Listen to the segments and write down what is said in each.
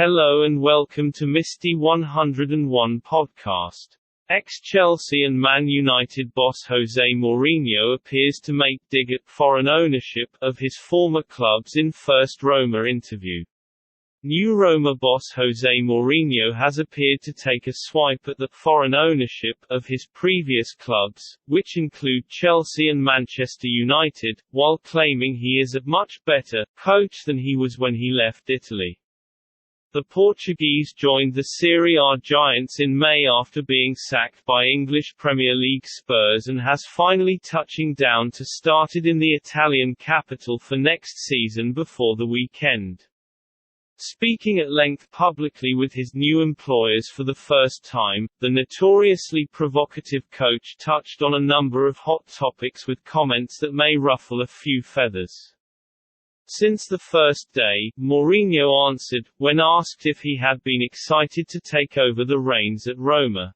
Hello and welcome to Misty 101 podcast. Ex-Chelsea and Man United boss Jose Mourinho appears to make dig at foreign ownership of his former clubs in first Roma interview. New Roma boss Jose Mourinho has appeared to take a swipe at the foreign ownership of his previous clubs, which include Chelsea and Manchester United, while claiming he is a much better coach than he was when he left Italy. The Portuguese joined the Serie A giants in May after being sacked by English Premier League Spurs and has finally touching down to started in the Italian capital for next season before the weekend. Speaking at length publicly with his new employers for the first time, the notoriously provocative coach touched on a number of hot topics with comments that may ruffle a few feathers. Since the first day, Mourinho answered, when asked if he had been excited to take over the reins at Roma.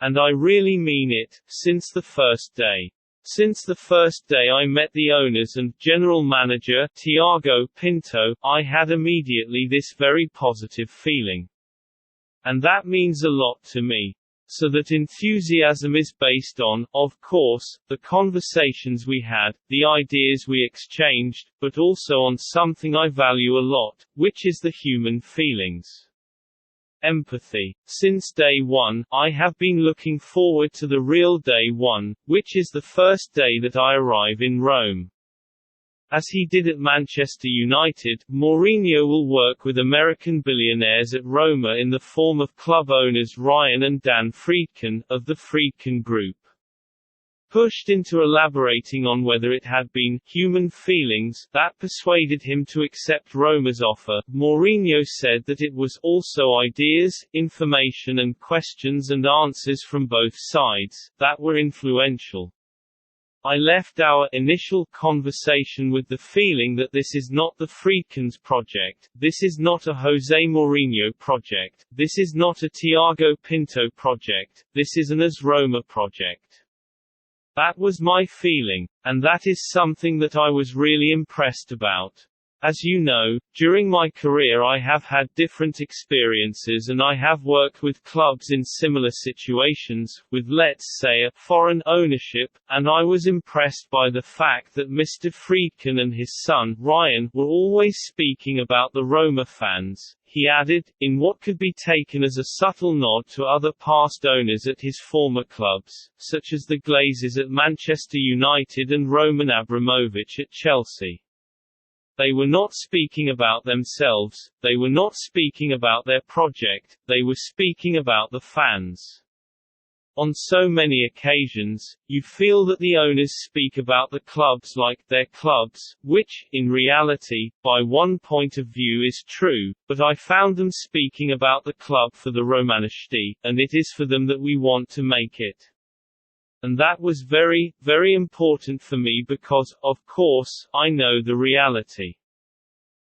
And I really mean it, since the first day. Since the first day I met the owners and general manager, Thiago Pinto, I had immediately this very positive feeling. And that means a lot to me. So that enthusiasm is based on, of course, the conversations we had, the ideas we exchanged, but also on something I value a lot, which is the human feelings. Empathy. Since day one, I have been looking forward to the real day one, which is the first day that I arrive in Rome. As he did at Manchester United, Mourinho will work with American billionaires at Roma in the form of club owners Ryan and Dan Friedkin, of the Friedkin Group. Pushed into elaborating on whether it had been human feelings that persuaded him to accept Roma's offer, Mourinho said that it was also ideas, information and questions and answers from both sides that were influential. I left our initial conversation with the feeling that this is not the Friedkins project, this is not a Jose Mourinho project, this is not a Thiago Pinto project, this is an AS Roma project. That was my feeling, and that is something that I was really impressed about. As you know, during my career I have had different experiences and I have worked with clubs in similar situations, with let's say a foreign ownership, and I was impressed by the fact that Mr. Friedkin and his son, Ryan, were always speaking about the Roma fans, he added, in what could be taken as a subtle nod to other past owners at his former clubs, such as the Glazers at Manchester United and Roman Abramovich at Chelsea. They were not speaking about themselves, they were not speaking about their project, they were speaking about the fans. On so many occasions, you feel that the owners speak about the clubs like their clubs, which, in reality, by one point of view is true, but I found them speaking about the club for the Romanisti, and it is for them that we want to make it. And that was very, very important for me because, of course, I know the reality.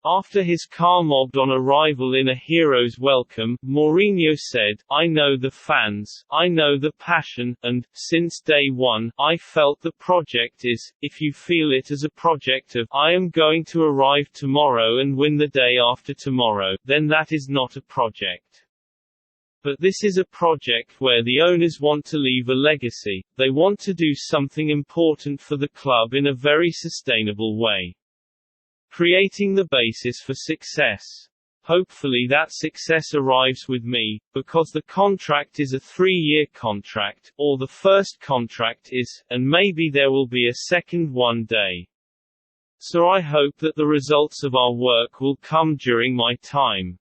After his car mobbed on arrival in a hero's welcome, Mourinho said, I know the fans, I know the passion, and, since day one, I felt the project is, if you feel it as a project of, I am going to arrive tomorrow and win the day after tomorrow, then that is not a project. But this is a project where the owners want to leave a legacy, they want to do something important for the club in a very sustainable way. Creating the basis for success. Hopefully that success arrives with me, because the contract is a 3-year contract, or the first contract is, and maybe there will be a second one day. So I hope that the results of our work will come during my time.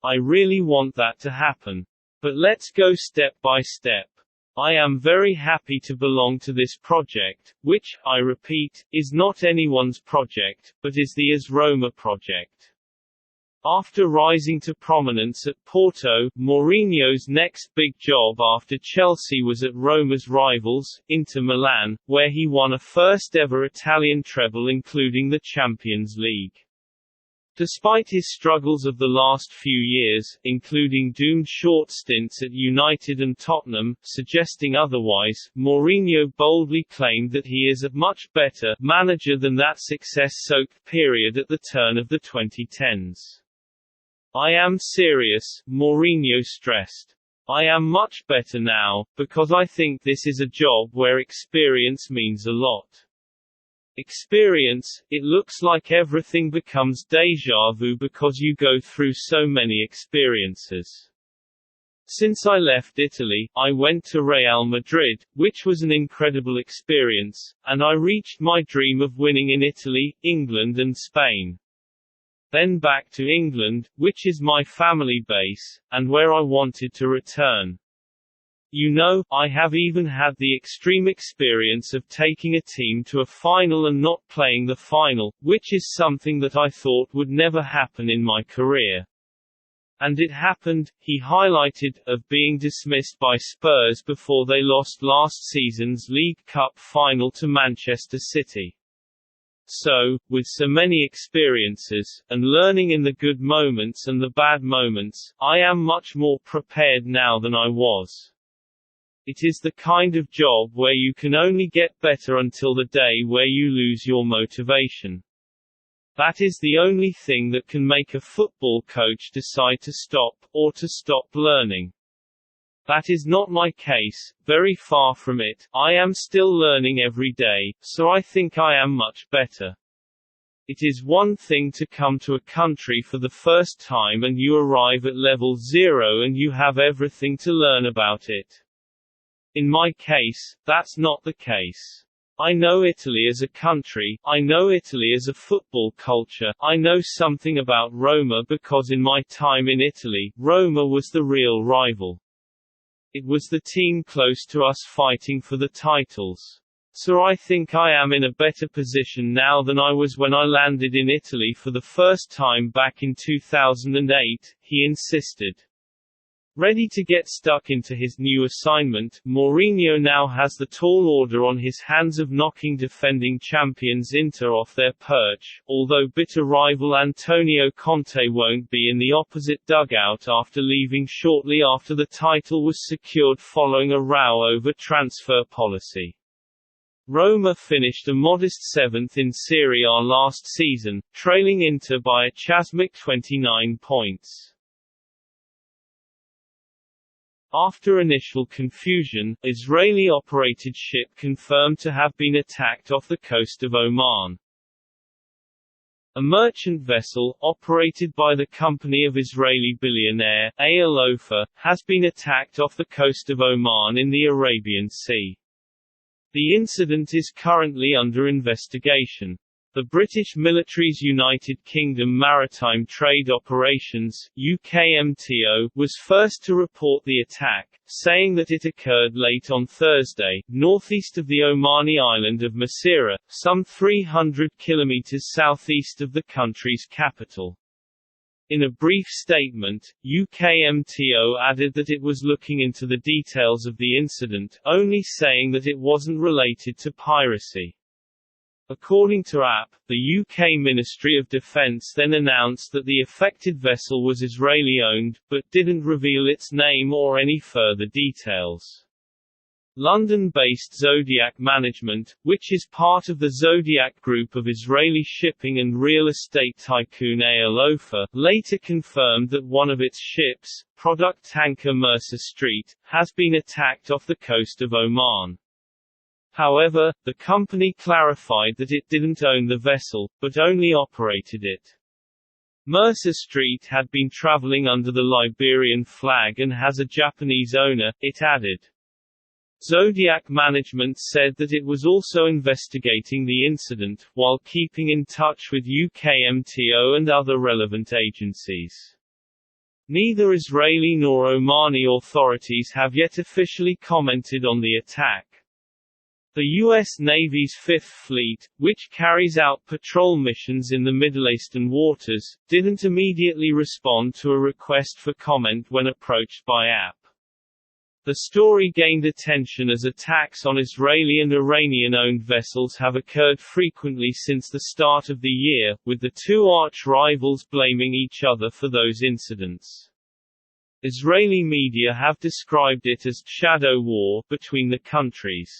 I really want that to happen. But let's go step by step. I am very happy to belong to this project, which, I repeat, is not anyone's project, but is the AS Roma project. After rising to prominence at Porto, Mourinho's next big job after Chelsea was at Roma's rivals, Inter Milan, where he won a first-ever Italian treble including the Champions League. Despite his struggles of the last few years, including doomed short stints at United and Tottenham, suggesting otherwise, Mourinho boldly claimed that he is a much better manager than that success-soaked period at the turn of the 2010s. I am serious, Mourinho stressed. I am much better now, because I think this is a job where experience means a lot. Experience, it looks like everything becomes déjà vu because you go through so many experiences. Since I left Italy, I went to Real Madrid, which was an incredible experience, and I reached my dream of winning in Italy, England and Spain. Then back to England, which is my family base, and where I wanted to return. You know, I have even had the extreme experience of taking a team to a final and not playing the final, which is something that I thought would never happen in my career. And it happened, he highlighted, of being dismissed by Spurs before they lost last season's League Cup final to Manchester City. So, with so many experiences, and learning in the good moments and the bad moments, I am much more prepared now than I was. It is the kind of job where you can only get better until the day where you lose your motivation. That is the only thing that can make a football coach decide to stop, or to stop learning. That is not my case, very far from it. I am still learning every day, so I think I am much better. It is one thing to come to a country for the first time and you arrive at level 0 and you have everything to learn about it. In my case, that's not the case. I know Italy as a country, I know Italy as a football culture, I know something about Roma because in my time in Italy, Roma was the real rival. It was the team close to us fighting for the titles. So I think I am in a better position now than I was when I landed in Italy for the first time back in 2008, he insisted. Ready to get stuck into his new assignment, Mourinho now has the tall order on his hands of knocking defending champions Inter off their perch, although bitter rival Antonio Conte won't be in the opposite dugout after leaving shortly after the title was secured following a row over transfer policy. Roma finished a modest 7th in Serie A last season, trailing Inter by a chasmic 29 points. After initial confusion, Israeli-operated ship confirmed to have been attacked off the coast of Oman. A merchant vessel, operated by the company of Israeli billionaire, Eyal Ofer, has been attacked off the coast of Oman in the Arabian Sea. The incident is currently under investigation. The British military's United Kingdom Maritime Trade Operations (UKMTO) was first to report the attack, saying that it occurred late on Thursday, northeast of the Omani island of Masirah, some 300 kilometers southeast of the country's capital. In a brief statement, UKMTO added that it was looking into the details of the incident, only saying that it wasn't related to piracy. According to AP, the UK Ministry of Defence then announced that the affected vessel was Israeli-owned, but didn't reveal its name or any further details. London-based Zodiac Management, which is part of the Zodiac Group of Israeli shipping and real estate tycoon Eyal Ofer, later confirmed that one of its ships, product tanker Mercer Street, has been attacked off the coast of Oman. However, the company clarified that it didn't own the vessel, but only operated it. Mercer Street had been traveling under the Liberian flag and has a Japanese owner, it added. Zodiac Management said that it was also investigating the incident, while keeping in touch with UKMTO and other relevant agencies. Neither Israeli nor Omani authorities have yet officially commented on the attack. The U.S. Navy's Fifth Fleet, which carries out patrol missions in the Middle Eastern waters, didn't immediately respond to a request for comment when approached by AP. The story gained attention as attacks on Israeli and Iranian-owned vessels have occurred frequently since the start of the year, with the two arch-rivals blaming each other for those incidents. Israeli media have described it as «shadow war» between the countries.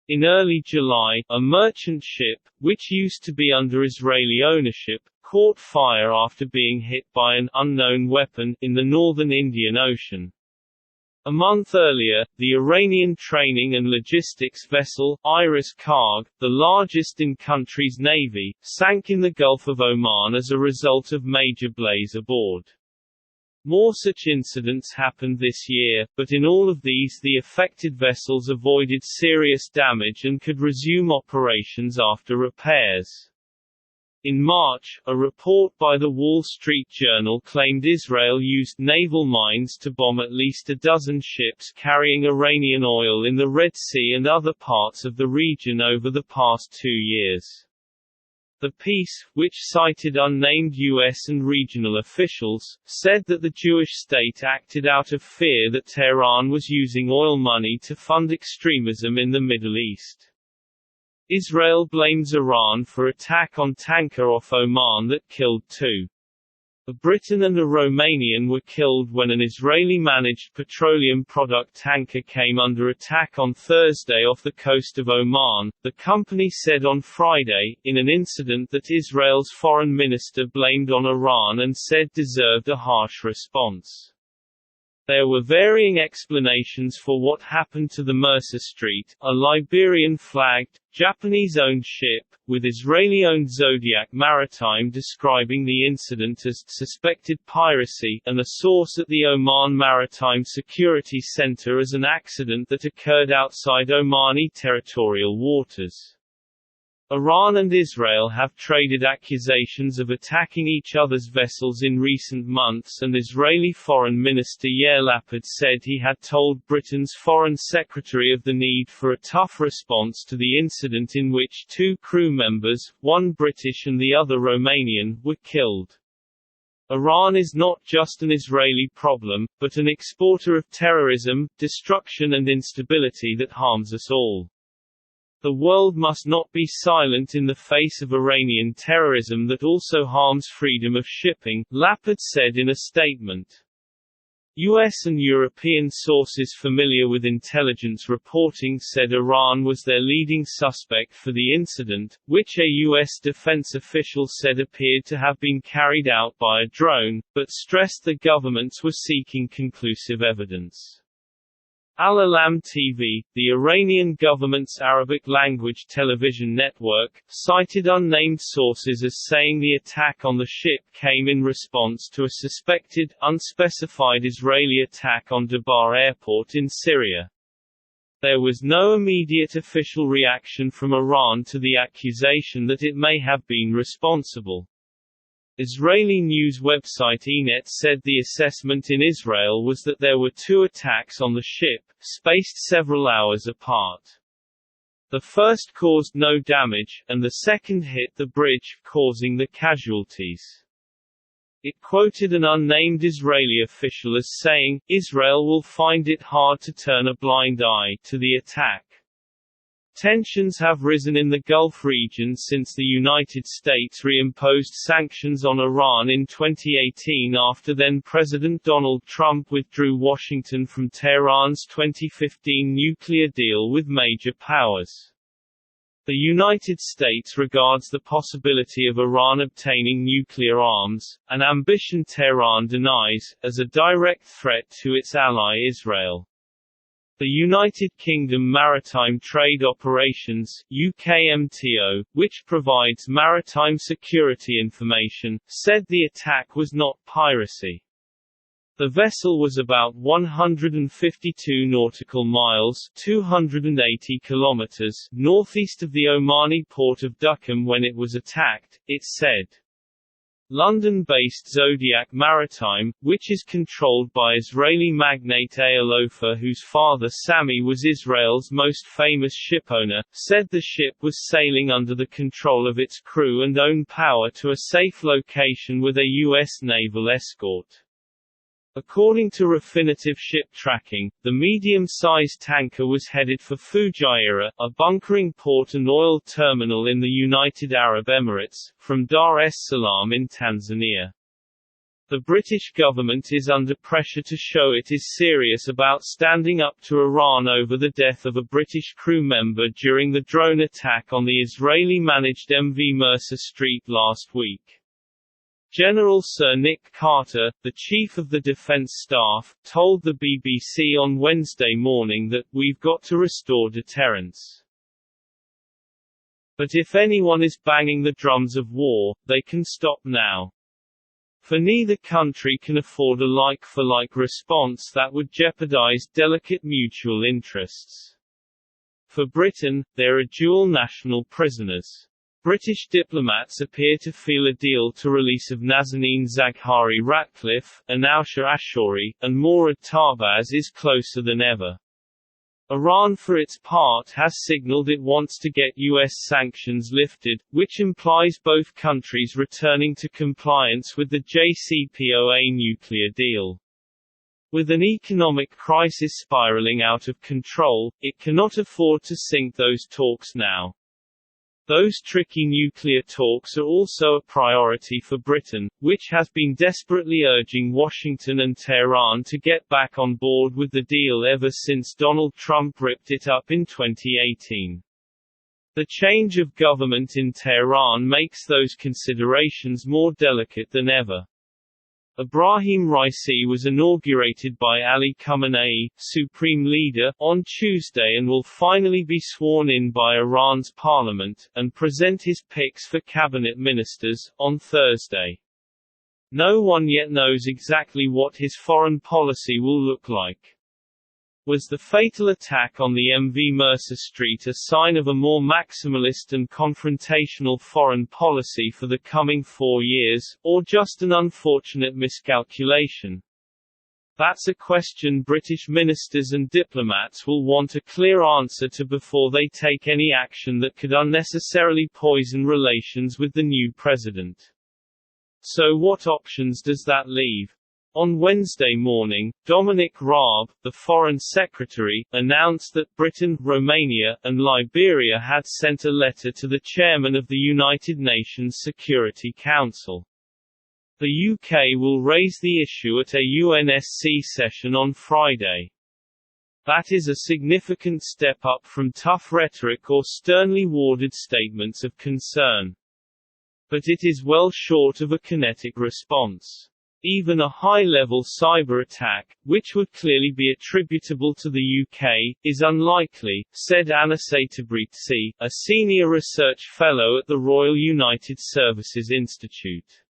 In early July, a merchant ship, which used to be under Israeli ownership, caught fire after being hit by an unknown weapon in the northern Indian Ocean. A month earlier, the Iranian training and logistics vessel, Iris Karg, the largest in country's navy, sank in the Gulf of Oman as a result of major blaze aboard. More such incidents happened this year, but in all of these the affected vessels avoided serious damage and could resume operations after repairs. In March, a report by The Wall Street Journal claimed Israel used naval mines to bomb at least a dozen ships carrying Iranian oil in the Red Sea and other parts of the region over the past 2 years. The piece, which cited unnamed U.S. and regional officials, said that the Jewish state acted out of fear that Tehran was using oil money to fund extremism in the Middle East. Israel blames Iran for attack on tanker off Oman that killed 2. A Briton and a Romanian were killed when an Israeli-managed petroleum product tanker came under attack on Thursday off the coast of Oman, the company said on Friday, in an incident that Israel's foreign minister blamed on Iran and said deserved a harsh response. There were varying explanations for what happened to the Mercer Street, a Liberian-flagged, Japanese-owned ship, with Israeli-owned Zodiac Maritime describing the incident as suspected piracy, and a source at the Oman Maritime Security Center as an accident that occurred outside Omani territorial waters. Iran and Israel have traded accusations of attacking each other's vessels in recent months, and Israeli Foreign Minister Yair Lapid said he had told Britain's Foreign Secretary of the need for a tough response to the incident in which 2 crew members, one British and the other Romanian, were killed. Iran is not just an Israeli problem, but an exporter of terrorism, destruction and instability that harms us all. The world must not be silent in the face of Iranian terrorism that also harms freedom of shipping, Lapid said in a statement. US and European sources familiar with intelligence reporting said Iran was their leading suspect for the incident, which a US defense official said appeared to have been carried out by a drone, but stressed the governments were seeking conclusive evidence. Al-Alam TV, the Iranian government's Arabic-language television network, cited unnamed sources as saying the attack on the ship came in response to a suspected, unspecified Israeli attack on Dabar airport in Syria. There was no immediate official reaction from Iran to the accusation that it may have been responsible. Israeli news website Enet said the assessment in Israel was that there were 2 attacks on the ship, spaced several hours apart. The first caused no damage, and the second hit the bridge, causing the casualties. It quoted an unnamed Israeli official as saying, "Israel will find it hard to turn a blind eye to the attack." Tensions have risen in the Gulf region since the United States reimposed sanctions on Iran in 2018 after then-President Donald Trump withdrew Washington from Tehran's 2015 nuclear deal with major powers. The United States regards the possibility of Iran obtaining nuclear arms, an ambition Tehran denies, as a direct threat to its ally Israel. The United Kingdom Maritime Trade Operations (UKMTO), which provides maritime security information, said the attack was not piracy. The vessel was about 152 nautical miles (280 kilometers) northeast of the Omani port of Duqm when it was attacked, it said. London-based Zodiac Maritime, which is controlled by Israeli magnate Eyal Ofer, whose father Sami was Israel's most famous shipowner, said the ship was sailing under the control of its crew and own power to a safe location with a U.S. naval escort. According to Refinitiv ship tracking, the medium-sized tanker was headed for Fujairah, a bunkering port and oil terminal in the United Arab Emirates, from Dar es Salaam in Tanzania. The British government is under pressure to show it is serious about standing up to Iran over the death of a British crew member during the drone attack on the Israeli-managed MV Mercer Street last week. General Sir Nick Carter, the Chief of the Defence Staff, told the BBC on Wednesday morning that, "We've got to restore deterrence. But if anyone is banging the drums of war, they can stop now. For neither country can afford a like-for-like response that would jeopardize delicate mutual interests." For Britain, there are dual national prisoners. British diplomats appear to feel a deal to release of Nazanin Zaghari Ratcliffe, Anousha Ashouri, and Morad Tarbaz is closer than ever. Iran for its part has signaled it wants to get U.S. sanctions lifted, which implies both countries returning to compliance with the JCPOA nuclear deal. With an economic crisis spiraling out of control, it cannot afford to sink those talks now. Those tricky nuclear talks are also a priority for Britain, which has been desperately urging Washington and Tehran to get back on board with the deal ever since Donald Trump ripped it up in 2018. The change of government in Tehran makes those considerations more delicate than ever. Ebrahim Raisi was inaugurated by Ali Khamenei, Supreme Leader, on Tuesday and will finally be sworn in by Iran's parliament, and present his picks for cabinet ministers, on Thursday. No one yet knows exactly what his foreign policy will look like. Was the fatal attack on the MV Mercer Street a sign of a more maximalist and confrontational foreign policy for the coming 4 years, or just an unfortunate miscalculation? That's a question British ministers and diplomats will want a clear answer to before they take any action that could unnecessarily poison relations with the new president. So what options does that leave? On Wednesday morning, Dominic Raab, the Foreign Secretary, announced that Britain, Romania, and Liberia had sent a letter to the chairman of the United Nations Security Council. The UK will raise the issue at a UNSC session on Friday. That is a significant step up from tough rhetoric or sternly worded statements of concern. But it is well short of a kinetic response. Even a high-level cyber attack, which would clearly be attributable to the UK, is unlikely, said Anna Satabritsi, a senior research fellow at the Royal United Services Institute.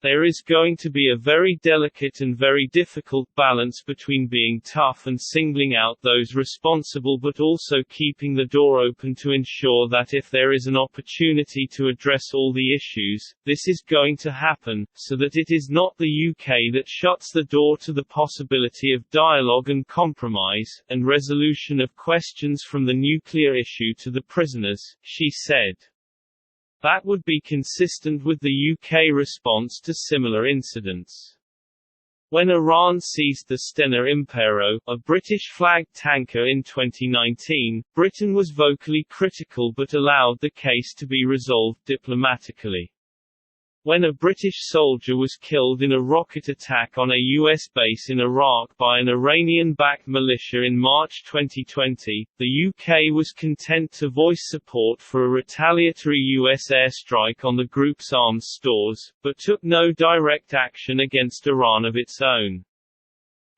There is going to be a very delicate and very difficult balance between being tough and singling out those responsible but also keeping the door open to ensure that if there is an opportunity to address all the issues, this is going to happen, so that it is not the UK that shuts the door to the possibility of dialogue and compromise, and resolution of questions from the nuclear issue to the prisoners, she said. That would be consistent with the UK response to similar incidents. When Iran seized the Stena Impero, a British-flagged tanker in 2019, Britain was vocally critical but allowed the case to be resolved diplomatically. When a British soldier was killed in a rocket attack on a US base in Iraq by an Iranian-backed militia in March 2020, the UK was content to voice support for a retaliatory US airstrike on the group's arms stores, but took no direct action against Iran of its own.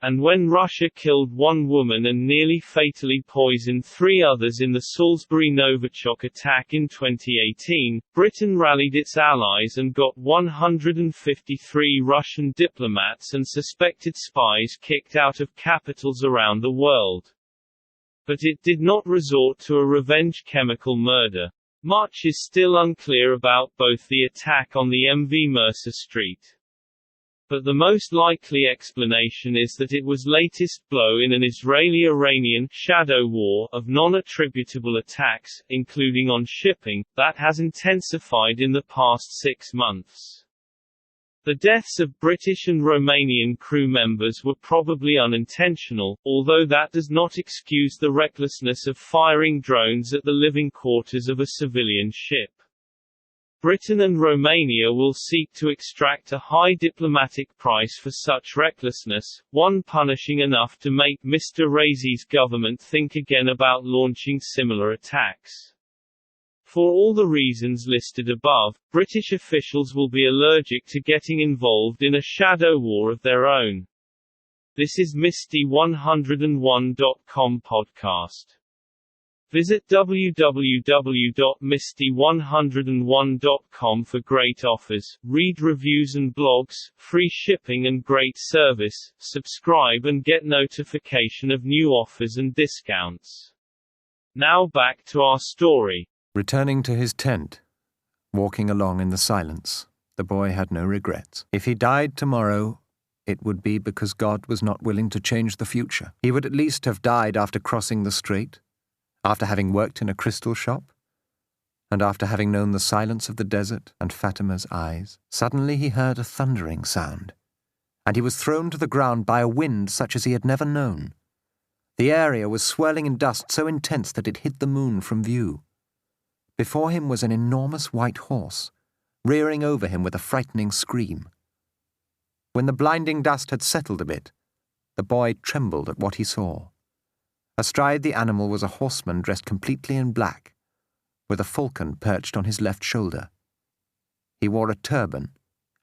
And when Russia killed one woman and nearly fatally poisoned 3 others in the Salisbury-Novichok attack in 2018, Britain rallied its allies and got 153 Russian diplomats and suspected spies kicked out of capitals around the world. But it did not resort to a revenge chemical murder. Much is still unclear about both the attack on the MV Mercer Street. But the most likely explanation is that it was latest blow in an Israeli-Iranian shadow war of non-attributable attacks, including on shipping, that has intensified in the past 6 months. The deaths of British and Romanian crew members were probably unintentional, although that does not excuse the recklessness of firing drones at the living quarters of a civilian ship. Britain and Romania will seek to extract a high diplomatic price for such recklessness, one punishing enough to make Mr. Raisi's government think again about launching similar attacks. For all the reasons listed above, British officials will be allergic to getting involved in a shadow war of their own. This is Misty101.com podcast. Visit www.misty101.com for great offers, read reviews and blogs, free shipping and great service, subscribe and get notification of new offers and discounts. Now back to our story. Returning to his tent, walking along in the silence, the boy had no regrets. If he died tomorrow, it would be because God was not willing to change the future. He would at least have died after crossing the strait, after having worked in a crystal shop, and after having known the silence of the desert and Fatima's eyes. Suddenly he heard a thundering sound, and he was thrown to the ground by a wind such as he had never known. The area was swirling in dust so intense that it hid the moon from view. Before him was an enormous white horse, rearing over him with a frightening scream. When the blinding dust had settled a bit, the boy trembled at what he saw. Astride the animal was a horseman dressed completely in black, with a falcon perched on his left shoulder. He wore a turban,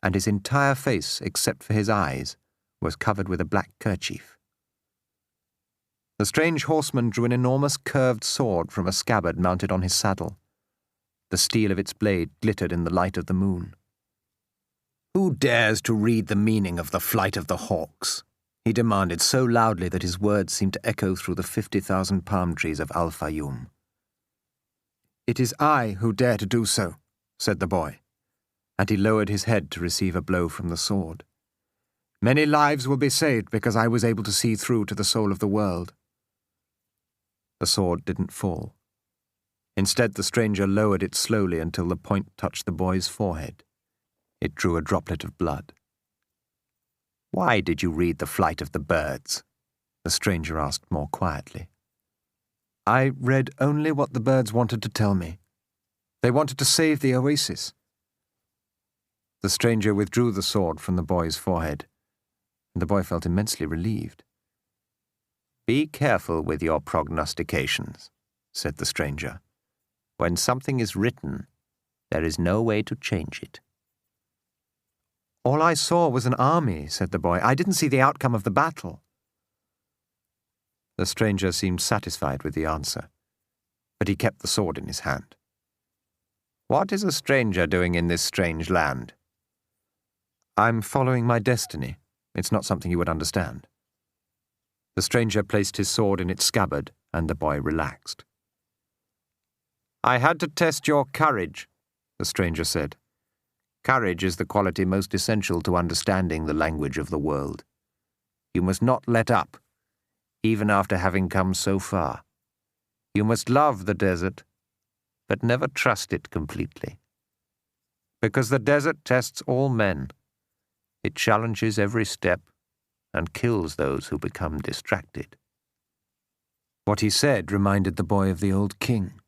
and his entire face, except for his eyes, was covered with a black kerchief. The strange horseman drew an enormous curved sword from a scabbard mounted on his saddle. The steel of its blade glittered in the light of the moon. "Who dares to read the meaning of the flight of the hawks?" he demanded so loudly that his words seemed to echo through the 50,000 palm trees of Al-Fayoum. "It is I who dare to do so," said the boy, and he lowered his head to receive a blow from the sword. "Many lives will be saved because I was able to see through to the soul of the world." The sword didn't fall. Instead, the stranger lowered it slowly until the point touched the boy's forehead. It drew a droplet of blood. "Why did you read the flight of the birds?" the stranger asked more quietly. "I read only what the birds wanted to tell me. They wanted to save the oasis." The stranger withdrew the sword from the boy's forehead, and the boy felt immensely relieved. "Be careful with your prognostications," said the stranger. "When something is written, there is no way to change it." "All I saw was an army," said the boy. "I didn't see the outcome of the battle." The stranger seemed satisfied with the answer, but he kept the sword in his hand. "What is a stranger doing in this strange land?" "I'm following my destiny. It's not something you would understand." The stranger placed his sword in its scabbard, and the boy relaxed. "I had to test your courage," the stranger said. "Courage is the quality most essential to understanding the language of the world. You must not let up, even after having come so far. You must love the desert, but never trust it completely. Because the desert tests all men. It challenges every step and kills those who become distracted." What he said reminded the boy of the old king.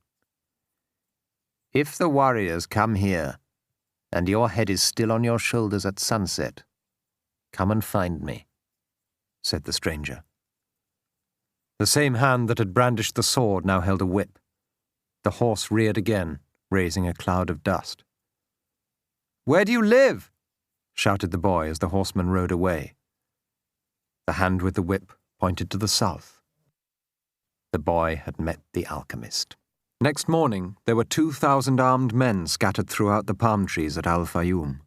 "If the warriors come here, and your head is still on your shoulders at sunset, come and find me," said the stranger. The same hand that had brandished the sword now held a whip. The horse reared again, raising a cloud of dust. "Where do you live?" shouted the boy as the horseman rode away. The hand with the whip pointed to the south. The boy had met the alchemist. Next morning, there were 2,000 armed men scattered throughout the palm trees at Al-Fayoum.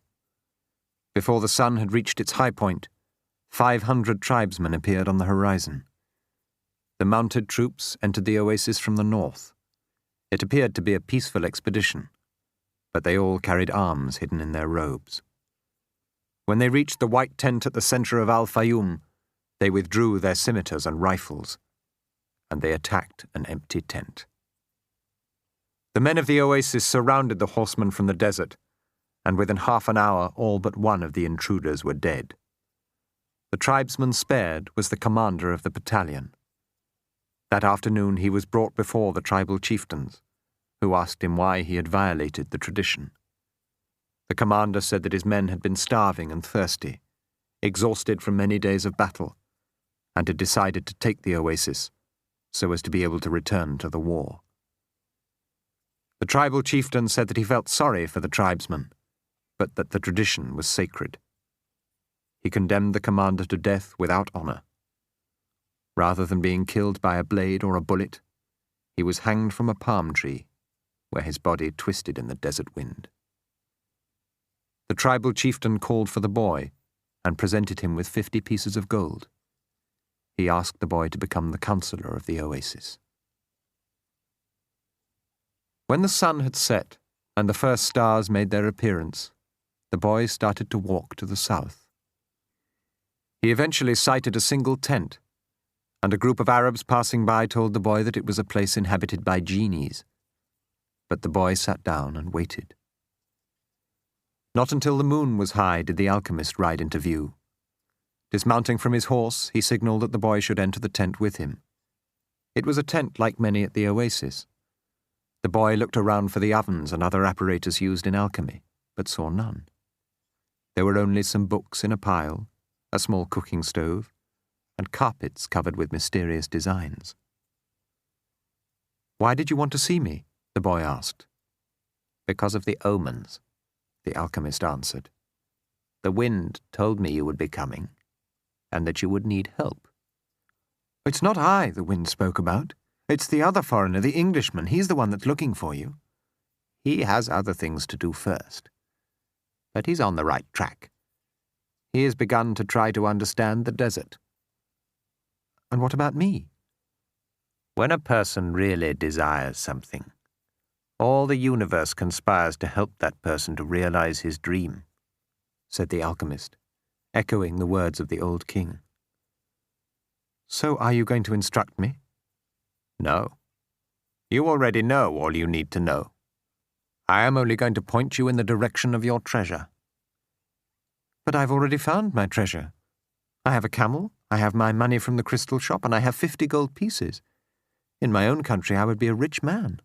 Before the sun had reached its high point, 500 tribesmen appeared on the horizon. The mounted troops entered the oasis from the north. It appeared to be a peaceful expedition, but they all carried arms hidden in their robes. When they reached the white tent at the center of Al-Fayoum, they withdrew their scimitars and rifles, and they attacked an empty tent. The men of the oasis surrounded the horsemen from the desert, and within half an hour all but one of the intruders were dead. The tribesman spared was the commander of the battalion. That afternoon he was brought before the tribal chieftains, who asked him why he had violated the tradition. The commander said that his men had been starving and thirsty, exhausted from many days of battle, and had decided to take the oasis so as to be able to return to the war. The tribal chieftain said that he felt sorry for the tribesmen, but that the tradition was sacred. He condemned the commander to death without honor. Rather than being killed by a blade or a bullet, he was hanged from a palm tree, where his body twisted in the desert wind. The tribal chieftain called for the boy and presented him with 50 pieces of gold. He asked the boy to become the counselor of the oasis. When the sun had set and the first stars made their appearance, the boy started to walk to the south. He eventually sighted a single tent, and a group of Arabs passing by told the boy that it was a place inhabited by genies. But the boy sat down and waited. Not until the moon was high did the alchemist ride into view. Dismounting from his horse, he signaled that the boy should enter the tent with him. It was a tent like many at the oasis. The boy looked around for the ovens and other apparatus used in alchemy, but saw none. There were only some books in a pile, a small cooking stove, and carpets covered with mysterious designs. "Why did you want to see me?" the boy asked. "Because of the omens," the alchemist answered. "The wind told me you would be coming, and that you would need help." "It's not I the wind spoke about. It's the other foreigner, the Englishman. He's the one that's looking for you." "He has other things to do first. But he's on the right track. He has begun to try to understand the desert." "And what about me?" "When a person really desires something, all the universe conspires to help that person to realize his dream," said the alchemist, echoing the words of the old king. "So are you going to instruct me?" "No. You already know all you need to know. I am only going to point you in the direction of your treasure." "But I've already found my treasure. I have a camel, I have my money from the crystal shop, and I have 50 gold pieces. In my own country I would be a rich man."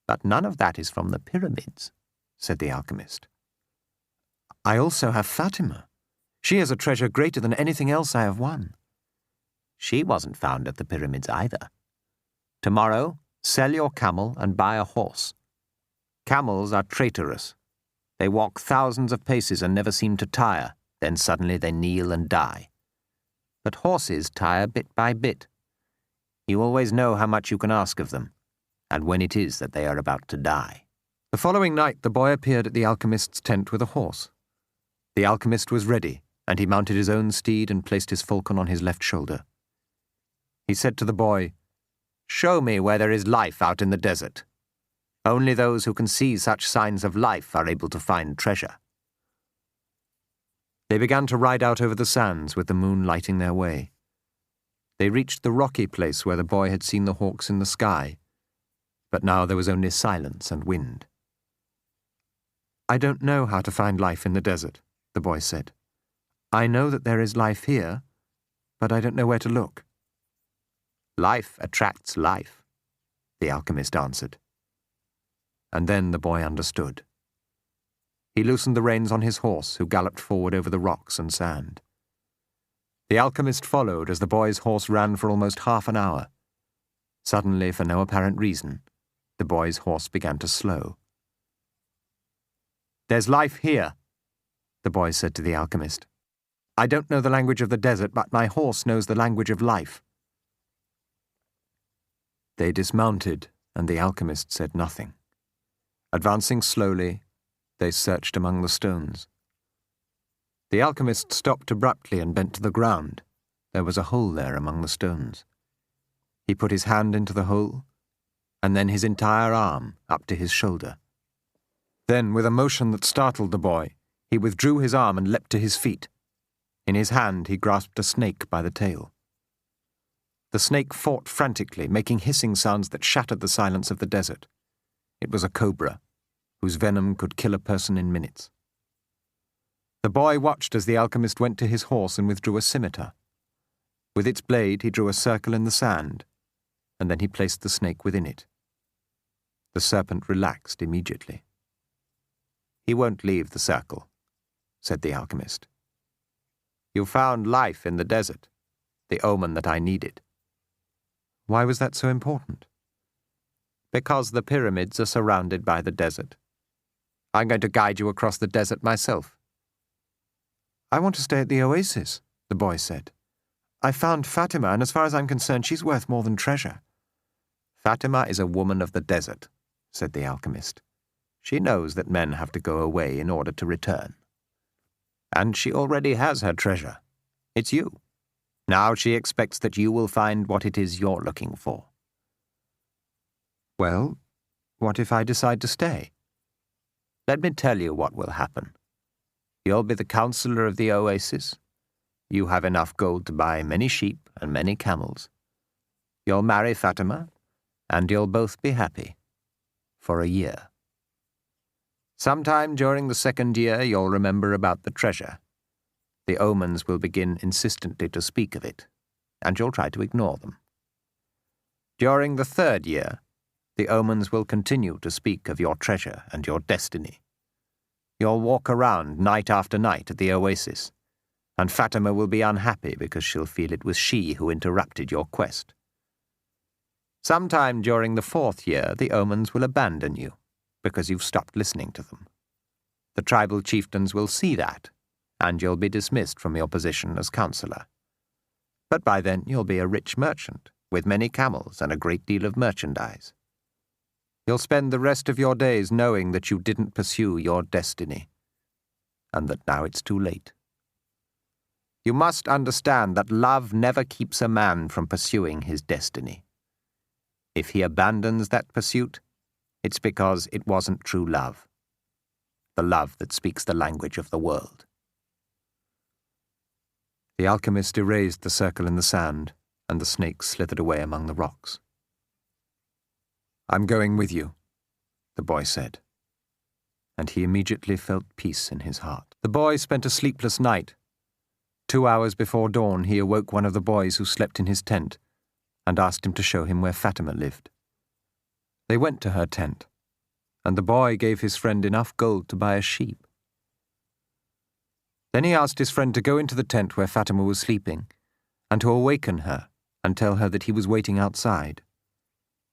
"But none of that is from the pyramids," said the alchemist. "I also have Fatima. She has a treasure greater than anything else I have won." "She wasn't found at the pyramids either. Tomorrow, sell your camel and buy a horse. Camels are traitorous. They walk thousands of paces and never seem to tire, then suddenly they kneel and die. But horses tire bit by bit. You always know how much you can ask of them, and when it is that they are about to die." The following night the boy appeared at the alchemist's tent with a horse. The alchemist was ready, and he mounted his own steed and placed his falcon on his left shoulder. He said to the boy, "Show me where there is life out in the desert. Only those who can see such signs of life are able to find treasure." They began to ride out over the sands with the moon lighting their way. They reached the rocky place where the boy had seen the hawks in the sky, but now there was only silence and wind. "I don't know how to find life in the desert," the boy said. "I know that there is life here, but I don't know where to look." "Life attracts life," the alchemist answered. And then the boy understood. He loosened the reins on his horse, who galloped forward over the rocks and sand. The alchemist followed as the boy's horse ran for almost half an hour. Suddenly, for no apparent reason, the boy's horse began to slow. "There's life here," the boy said to the alchemist. "I don't know the language of the desert, but my horse knows the language of life." They dismounted, and the alchemist said nothing. Advancing slowly, they searched among the stones. The alchemist stopped abruptly and bent to the ground. There was a hole there among the stones. He put his hand into the hole, and then his entire arm up to his shoulder. Then, with a motion that startled the boy, he withdrew his arm and leapt to his feet. In his hand he grasped a snake by the tail. The snake fought frantically, making hissing sounds that shattered the silence of the desert. It was a cobra, whose venom could kill a person in minutes. The boy watched as the alchemist went to his horse and withdrew a scimitar. With its blade he drew a circle in the sand, and then he placed the snake within it. The serpent relaxed immediately. "He won't leave the circle," said the alchemist. "You found life in the desert, the omen that I needed." "Why was that so important?" "Because the pyramids are surrounded by the desert. I'm going to guide you across the desert myself." "I want to stay at the oasis," the boy said. "I found Fatima, and as far as I'm concerned, she's worth more than treasure." "Fatima is a woman of the desert," said the alchemist. "She knows that men have to go away in order to return. And she already has her treasure. It's you. Now she expects that you will find what it is you're looking for." "Well, what if I decide to stay?" "Let me tell you what will happen. You'll be the counselor of the oasis. You have enough gold to buy many sheep and many camels. You'll marry Fatima, and you'll both be happy. For a year. Sometime during the second year you'll remember about the treasure. The omens will begin insistently to speak of it, and you'll try to ignore them. During the third year, the omens will continue to speak of your treasure and your destiny. You'll walk around night after night at the oasis, and Fatima will be unhappy because she'll feel it was she who interrupted your quest. Sometime during the fourth year, the omens will abandon you because you've stopped listening to them. The tribal chieftains will see that, and you'll be dismissed from your position as counselor. But by then you'll be a rich merchant with many camels and a great deal of merchandise. You'll spend the rest of your days knowing that you didn't pursue your destiny, and that now it's too late. You must understand that love never keeps a man from pursuing his destiny. If he abandons that pursuit, it's because it wasn't true love, the love that speaks the language of the world." The alchemist erased the circle in the sand, and the snake slithered away among the rocks. "I'm going with you," the boy said, and he immediately felt peace in his heart. The boy spent a sleepless night. 2 hours before dawn, he awoke one of the boys who slept in his tent and asked him to show him where Fatima lived. They went to her tent, and the boy gave his friend enough gold to buy a sheep. Then he asked his friend to go into the tent where Fatima was sleeping and to awaken her and tell her that he was waiting outside.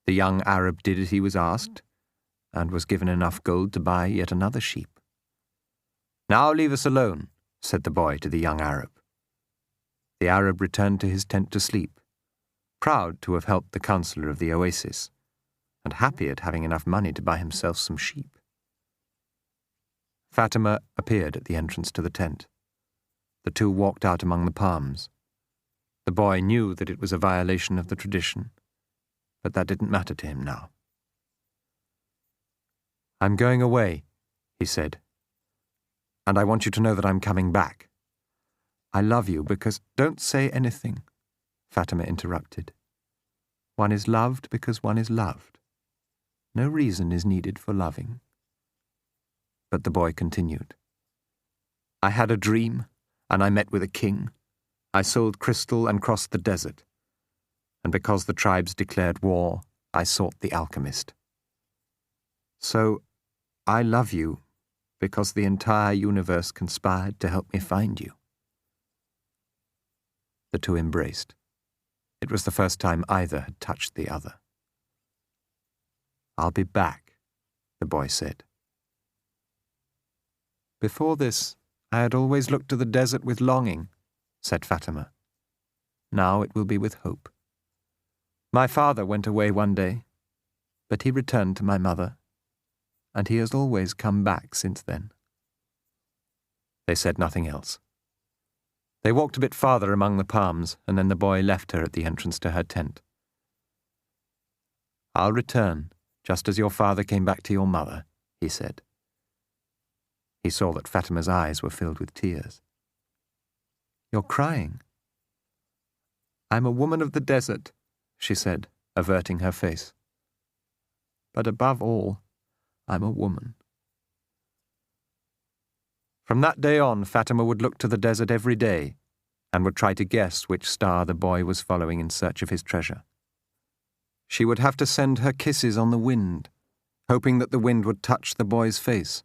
The young Arab did as he was asked and was given enough gold to buy yet another sheep. "Now leave us alone," said the boy to the young Arab. The Arab returned to his tent to sleep, proud to have helped the counselor of the oasis, and happy at having enough money to buy himself some sheep. Fatima appeared at the entrance to the tent. The two walked out among the palms. The boy knew that it was a violation of the tradition, but that didn't matter to him now. "I'm going away," he said, "and I want you to know that I'm coming back. I love you because—" "Don't say anything," Fatima interrupted. "One is loved because one is loved. No reason is needed for loving." But the boy continued. "I had a dream, and I met with a king. I sold crystal and crossed the desert. And because the tribes declared war, I sought the alchemist. So, I love you because the entire universe conspired to help me find you." The two embraced. It was the first time either had touched the other. "I'll be back," the boy said. "Before this, I had always looked to the desert with longing," said Fatima. "Now it will be with hope. My father went away one day, but he returned to my mother, and he has always come back since then." They said nothing else. They walked a bit farther among the palms, and then the boy left her at the entrance to her tent. "I'll return, just as your father came back to your mother," he said. He saw that Fatima's eyes were filled with tears. "You're crying." "I'm a woman of the desert," she said, averting her face. "But above all, I'm a woman." From that day on, Fatima would look to the desert every day and would try to guess which star the boy was following in search of his treasure. She would have to send her kisses on the wind, hoping that the wind would touch the boy's face,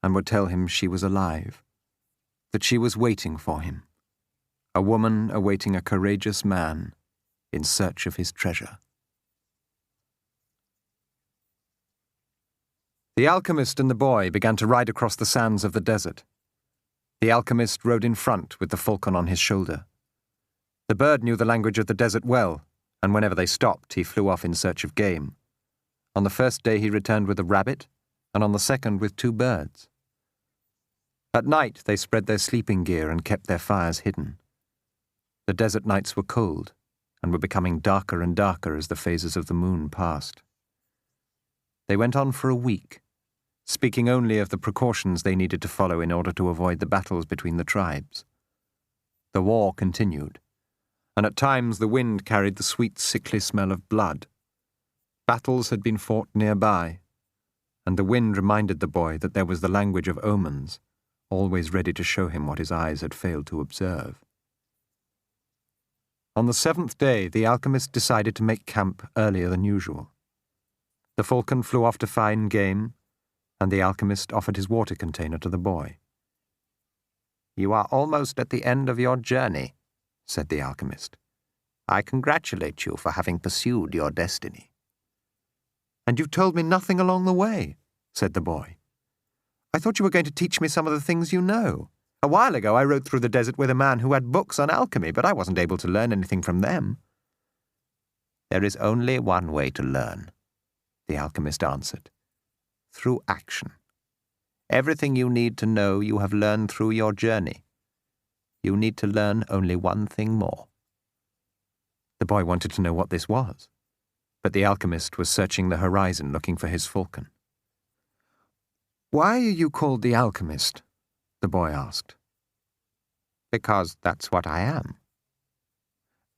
and would tell him she was alive, that she was waiting for him, a woman awaiting a courageous man in search of his treasure. The alchemist and the boy began to ride across the sands of the desert. The alchemist rode in front with the falcon on his shoulder. The bird knew the language of the desert well, and whenever they stopped, he flew off in search of game. On the first day he returned with a rabbit, and on the second with 2 birds. At night they spread their sleeping gear and kept their fires hidden. The desert nights were cold, and were becoming darker and darker as the phases of the moon passed. They went on for a week, speaking only of the precautions they needed to follow in order to avoid the battles between the tribes. The war continued, and at times the wind carried the sweet, sickly smell of blood. Battles had been fought nearby, and the wind reminded the boy that there was the language of omens, always ready to show him what his eyes had failed to observe. On the 7th day, the alchemist decided to make camp earlier than usual. The falcon flew off to find game, and the alchemist offered his water container to the boy. "You are almost at the end of your journey," said the alchemist. "I congratulate you for having pursued your destiny." "And you've told me nothing along the way," said the boy. "I thought you were going to teach me some of the things you know. A while ago I rode through the desert with a man who had books on alchemy, but I wasn't able to learn anything from them." "There is only one way to learn," the alchemist answered. "Through action. Everything you need to know you have learned through your journey. You need to learn only one thing more." The boy wanted to know what this was, but the alchemist was searching the horizon looking for his falcon. "Why are you called the alchemist?" the boy asked. "Because that's what I am."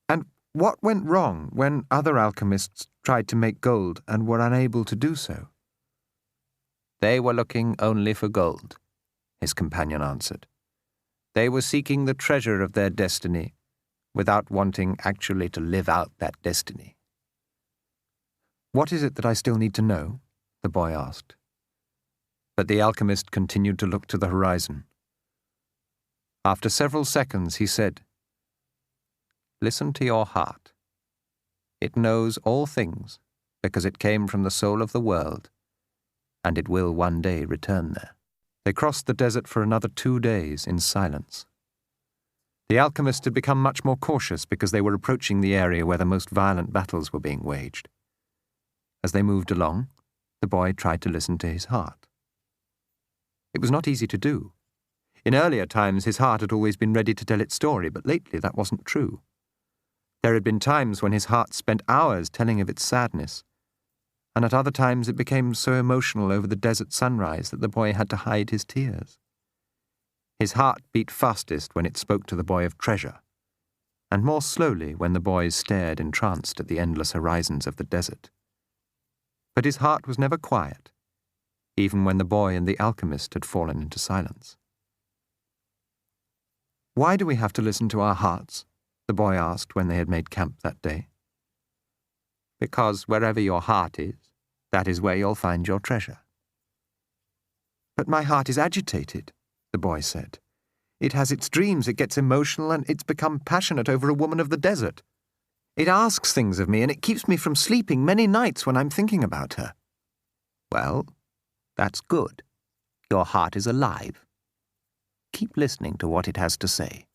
"And what went wrong when other alchemists tried to make gold and were unable to do so?" "They were looking only for gold," his companion answered. "They were seeking the treasure of their destiny without wanting actually to live out that destiny." "What is it that I still need to know?" the boy asked. But the alchemist continued to look to the horizon. After several seconds, he said, "Listen to your heart. It knows all things because it came from the soul of the world, and it will one day return there." They crossed the desert for another 2 days in silence. The alchemist had become much more cautious because they were approaching the area where the most violent battles were being waged. As they moved along, the boy tried to listen to his heart. It was not easy to do. In earlier times, his heart had always been ready to tell its story, but lately that wasn't true. There had been times when his heart spent hours telling of its sadness, and at other times it became so emotional over the desert sunrise that the boy had to hide his tears. His heart beat fastest when it spoke to the boy of treasure, and more slowly when the boy stared entranced at the endless horizons of the desert. But his heart was never quiet, even when the boy and the alchemist had fallen into silence. "Why do we have to listen to our hearts?" the boy asked when they had made camp that day. "Because wherever your heart is, that is where you'll find your treasure." "But my heart is agitated," the boy said. "It has its dreams, it gets emotional, and it's become passionate over a woman of the desert. It asks things of me, and it keeps me from sleeping many nights when I'm thinking about her." "Well, that's good. Your heart is alive. Keep listening to what it has to say."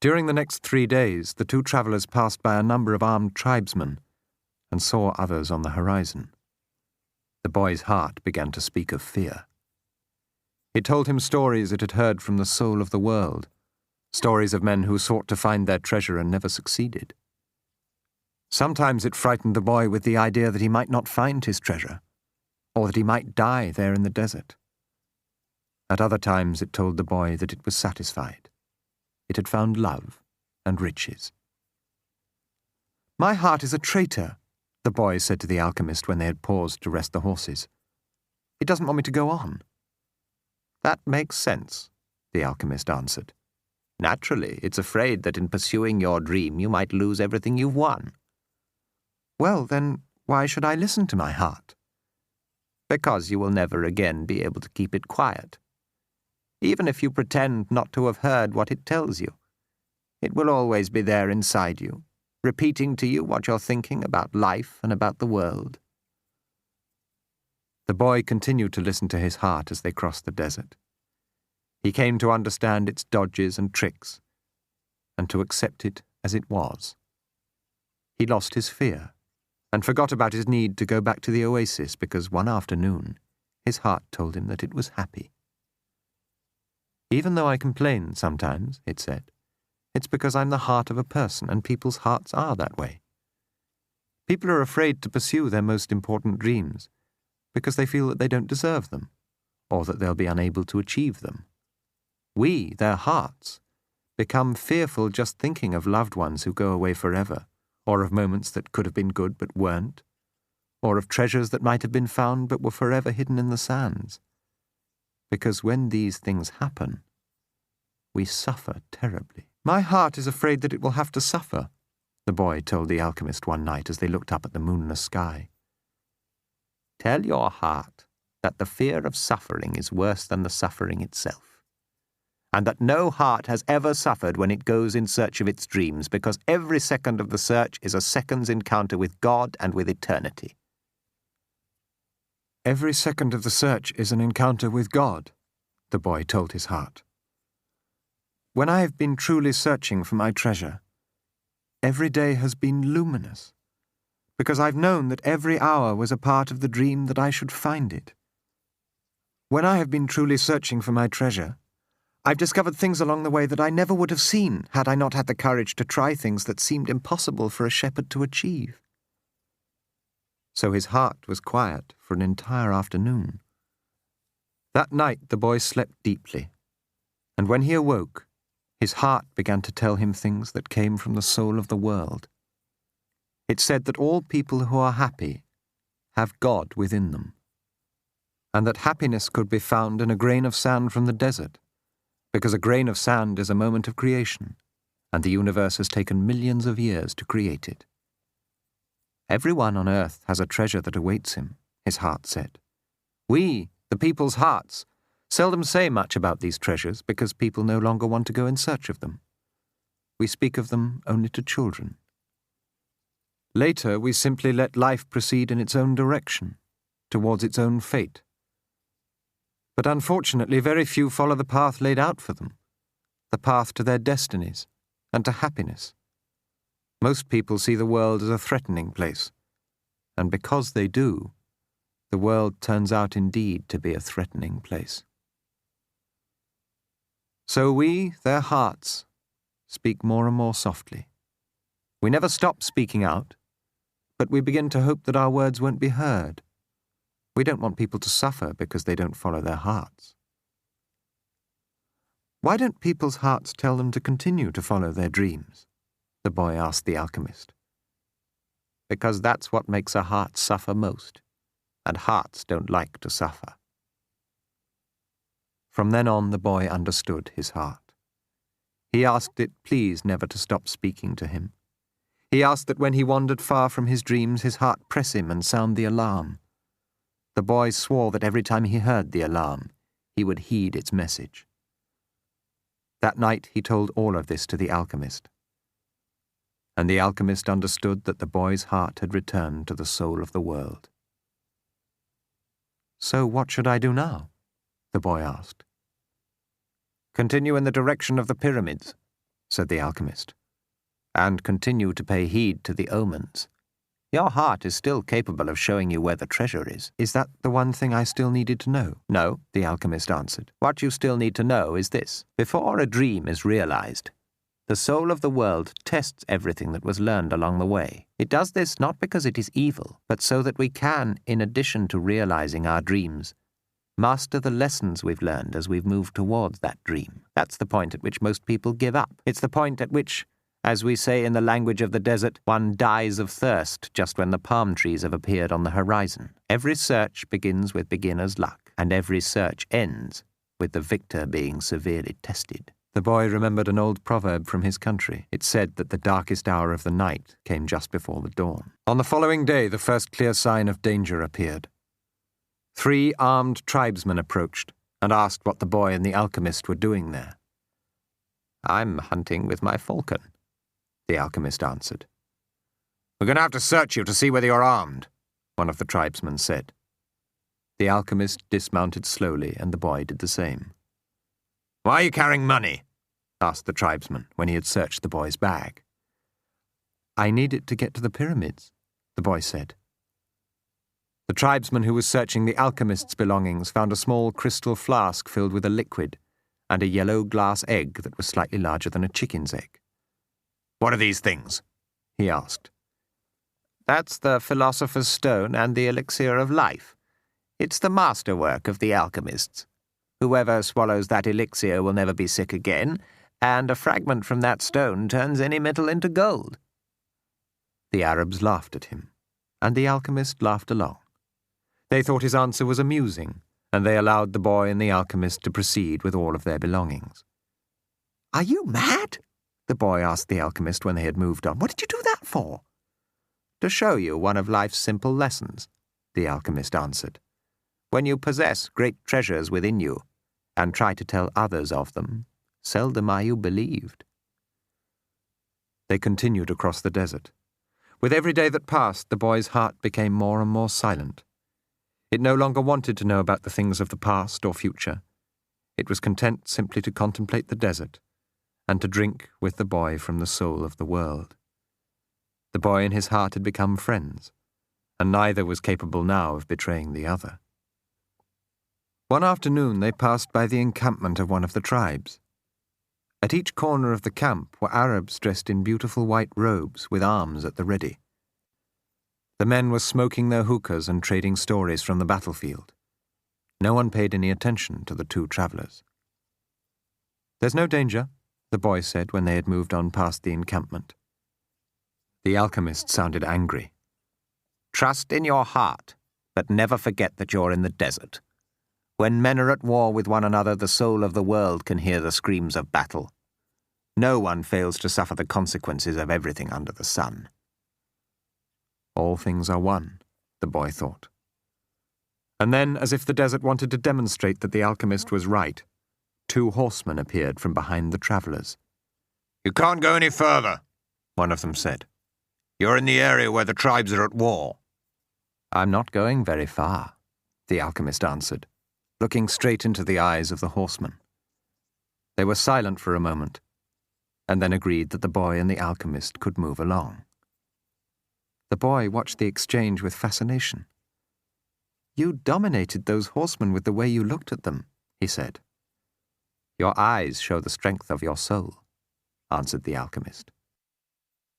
During the next 3 days, the 2 travelers passed by a number of armed tribesmen and saw others on the horizon. The boy's heart began to speak of fear. It told him stories it had heard from the soul of the world, stories of men who sought to find their treasure and never succeeded. Sometimes it frightened the boy with the idea that he might not find his treasure, or that he might die there in the desert. At other times it told the boy that it was satisfied. It had found love and riches. "My heart is a traitor," the boy said to the alchemist when they had paused to rest the horses. "It doesn't want me to go on." "That makes sense," the alchemist answered. "Naturally, it's afraid that in pursuing your dream you might lose everything you've won." "Well, then, why should I listen to my heart?" because you will never again be able to keep it quiet. Even if you pretend not to have heard what it tells you, it will always be there inside you, repeating to you what you're thinking about life and about the world. The boy continued to listen to his heart as they crossed the desert. He came to understand its dodges and tricks, and to accept it as it was. He lost his fear, and forgot about his need to go back to the oasis because one afternoon his heart told him that it was happy. Even though I complain sometimes, it said, it's because I'm the heart of a person, and people's hearts are that way. People are afraid to pursue their most important dreams because they feel that they don't deserve them, or that they'll be unable to achieve them. We, their hearts, become fearful just thinking of loved ones who go away forever, or of moments that could have been good but weren't, or of treasures that might have been found but were forever hidden in the sands. Because when these things happen, we suffer terribly. My heart is afraid that it will have to suffer, the boy told the alchemist one night as they looked up at the moonless sky. Tell your heart that the fear of suffering is worse than the suffering itself, and that no heart has ever suffered when it goes in search of its dreams, because every second of the search is a second's encounter with God and with eternity. Every second of the search is an encounter with God, the boy told his heart. When I have been truly searching for my treasure, every day has been luminous, because I've known that every hour was a part of the dream that I should find it. When I have been truly searching for my treasure, I've discovered things along the way that I never would have seen had I not had the courage to try things that seemed impossible for a shepherd to achieve. So his heart was quiet for an entire afternoon. That night the boy slept deeply, and when he awoke, his heart began to tell him things that came from the soul of the world. It said that all people who are happy have God within them, and that happiness could be found in a grain of sand from the desert, because a grain of sand is a moment of creation, and the universe has taken millions of years to create it. Everyone on earth has a treasure that awaits him, his heart said. We, the people's hearts, seldom say much about these treasures because people no longer want to go in search of them. We speak of them only to children. Later, we simply let life proceed in its own direction, towards its own fate. But unfortunately, very few follow the path laid out for them, the path to their destinies and to happiness. Most people see the world as a threatening place, and because they do, the world turns out indeed to be a threatening place. So we, their hearts, speak more and more softly. We never stop speaking out, but we begin to hope that our words won't be heard. We don't want people to suffer because they don't follow their hearts. Why don't people's hearts tell them to continue to follow their dreams? The boy asked the alchemist. Because that's what makes a heart suffer most, and hearts don't like to suffer. From then on, the boy understood his heart. He asked it please never to stop speaking to him. He asked that when he wandered far from his dreams, his heart press him and sound the alarm. The boy swore that every time he heard the alarm, he would heed its message. That night he told all of this to the alchemist. And the alchemist understood that the boy's heart had returned to the soul of the world. So what should I do now? The boy asked. Continue in the direction of the pyramids, said the alchemist, and continue to pay heed to the omens. Your heart is still capable of showing you where the treasure is. Is that the one thing I still needed to know? No, the alchemist answered. What you still need to know is this. Before a dream is realized, the soul of the world tests everything that was learned along the way. It does this not because it is evil, but so that we can, in addition to realizing our dreams, master the lessons we've learned as we've moved towards that dream. That's the point at which most people give up. It's the point at which, as we say in the language of the desert, one dies of thirst just when the palm trees have appeared on the horizon. Every search begins with beginner's luck, and every search ends with the victor being severely tested. The boy remembered an old proverb from his country. It said that the darkest hour of the night came just before the dawn. On the following day, the first clear sign of danger appeared. 3 armed tribesmen approached and asked what the boy and the alchemist were doing there. "I'm hunting with my falcon," the alchemist answered. "We're going to have to search you to see whether you're armed," one of the tribesmen said. The alchemist dismounted slowly, and the boy did the same. "Why are you carrying money?" asked the tribesman when he had searched the boy's bag. "I need it to get to the pyramids," the boy said. The tribesman who was searching the alchemist's belongings found a small crystal flask filled with a liquid and a yellow glass egg that was slightly larger than a chicken's egg. "What are these things?" he asked. "That's the philosopher's stone and the elixir of life. It's the masterwork of the alchemists. Whoever swallows that elixir will never be sick again, and a fragment from that stone turns any metal into gold." The Arabs laughed at him, and the alchemist laughed along. They thought his answer was amusing, and they allowed the boy and the alchemist to proceed with all of their belongings. "Are you mad?" the boy asked the alchemist when they had moved on. "What did you do that for?" "To show you one of life's simple lessons," the alchemist answered. "When you possess great treasures within you, and try to tell others of them, seldom are you believed." They continued across the desert. With every day that passed, the boy's heart became more and more silent. It no longer wanted to know about the things of the past or future. It was content simply to contemplate the desert and to drink with the boy from the soul of the world. The boy and his heart had become friends, and neither was capable now of betraying the other. One afternoon they passed by the encampment of one of the tribes. At each corner of the camp were Arabs dressed in beautiful white robes with arms at the ready. The men were smoking their hookahs and trading stories from the battlefield. No one paid any attention to the 2 travelers. "There's no danger," the boy said when they had moved on past the encampment. The alchemist sounded angry. "Trust in your heart, but never forget that you're in the desert. When men are at war with one another, the soul of the world can hear the screams of battle. No one fails to suffer the consequences of everything under the sun." All things are one, the boy thought. And then, as if the desert wanted to demonstrate that the alchemist was right, 2 horsemen appeared from behind the travellers. "You can't go any further," one of them said. "You're in the area where the tribes are at war." "I'm not going very far," the alchemist answered, looking straight into the eyes of the horsemen. They were silent for a moment, and then agreed that the boy and the alchemist could move along. The boy watched the exchange with fascination. "You dominated those horsemen with the way you looked at them," he said. "Your eyes show the strength of your soul," answered the alchemist.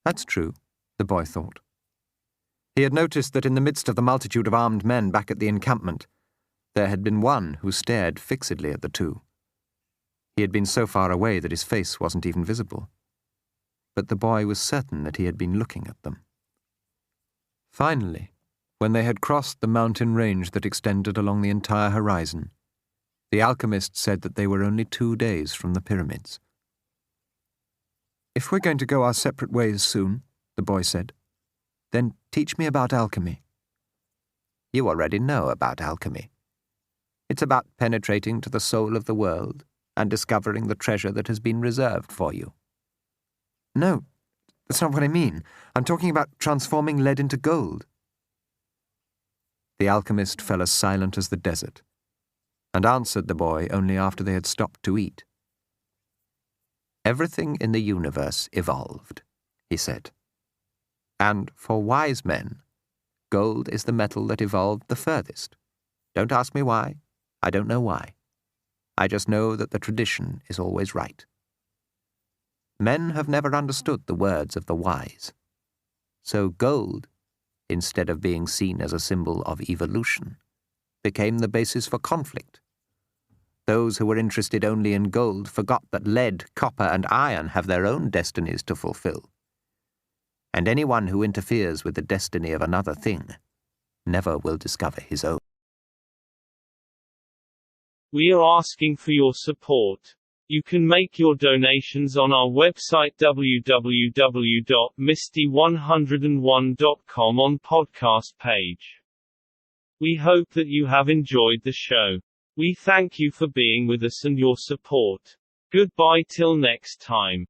That's true, the boy thought. He had noticed that in the midst of the multitude of armed men back at the encampment, there had been one who stared fixedly at the 2. He had been so far away that his face wasn't even visible. But the boy was certain that he had been looking at them. Finally, when they had crossed the mountain range that extended along the entire horizon, the alchemist said that they were only 2 days from the pyramids. "If we're going to go our separate ways soon," the boy said, "then teach me about alchemy." "You already know about alchemy. It's about penetrating to the soul of the world and discovering the treasure that has been reserved for you." "No, that's not what I mean. I'm talking about transforming lead into gold." The alchemist fell as silent as the desert, and answered the boy only after they had stopped to eat. "Everything in the universe evolved," he said. "And for wise men, gold is the metal that evolved the furthest. Don't ask me why. I don't know why. I just know that the tradition is always right. Men have never understood the words of the wise. So gold, instead of being seen as a symbol of evolution, became the basis for conflict. Those who were interested only in gold forgot that lead, copper, and iron have their own destinies to fulfill. And anyone who interferes with the destiny of another thing never will discover his own." We are asking for your support. You can make your donations on our website www.misty101.com on podcast page. We hope that you have enjoyed the show. We thank you for being with us and your support. Goodbye till next time.